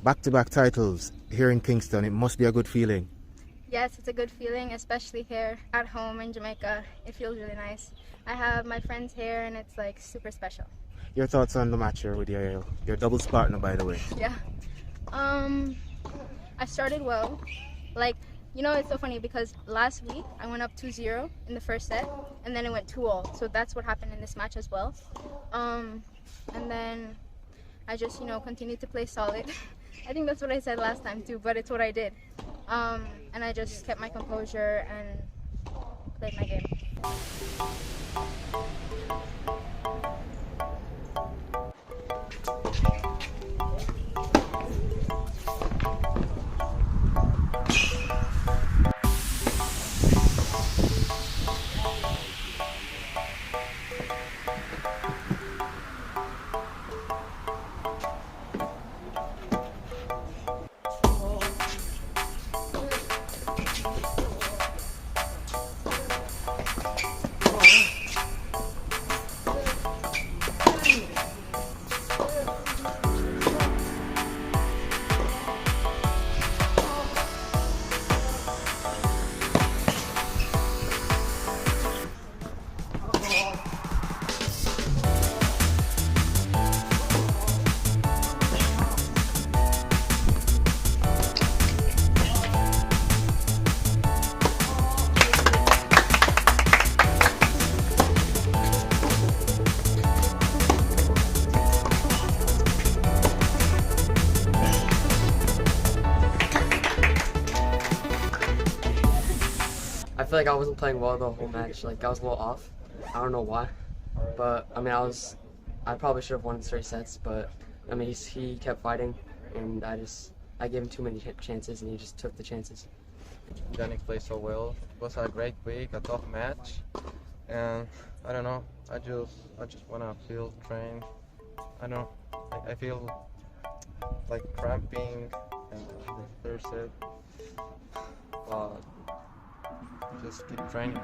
Back-to-back titles here in Kingston. It must be a good feeling. Yes, it's a good feeling, especially here at home in Jamaica. It feels really nice. I have my friends here and it's like super special. Your thoughts on the match here with your doubles partner, by the way? Yeah. I started well. Like, you know, it's so funny because last week I went up 2-0 in the first set and then it went 2-all. So that's what happened in this match as well. And then I just, continued to play solid. I think that's what I said last time too, but it's what I did. And I just kept my composure and played my game. I feel like I wasn't playing well the whole match. Like, I was a little off. I don't know why. But, I mean, I probably should have won 3 sets, but, I mean, he kept fighting, and I gave him too many chances, and he just took the chances. Yannik played so well. It was a great week, a tough match, and I don't know. I just wanna feel trained. I don't know. I feel like cramping in the first set, but just keep training.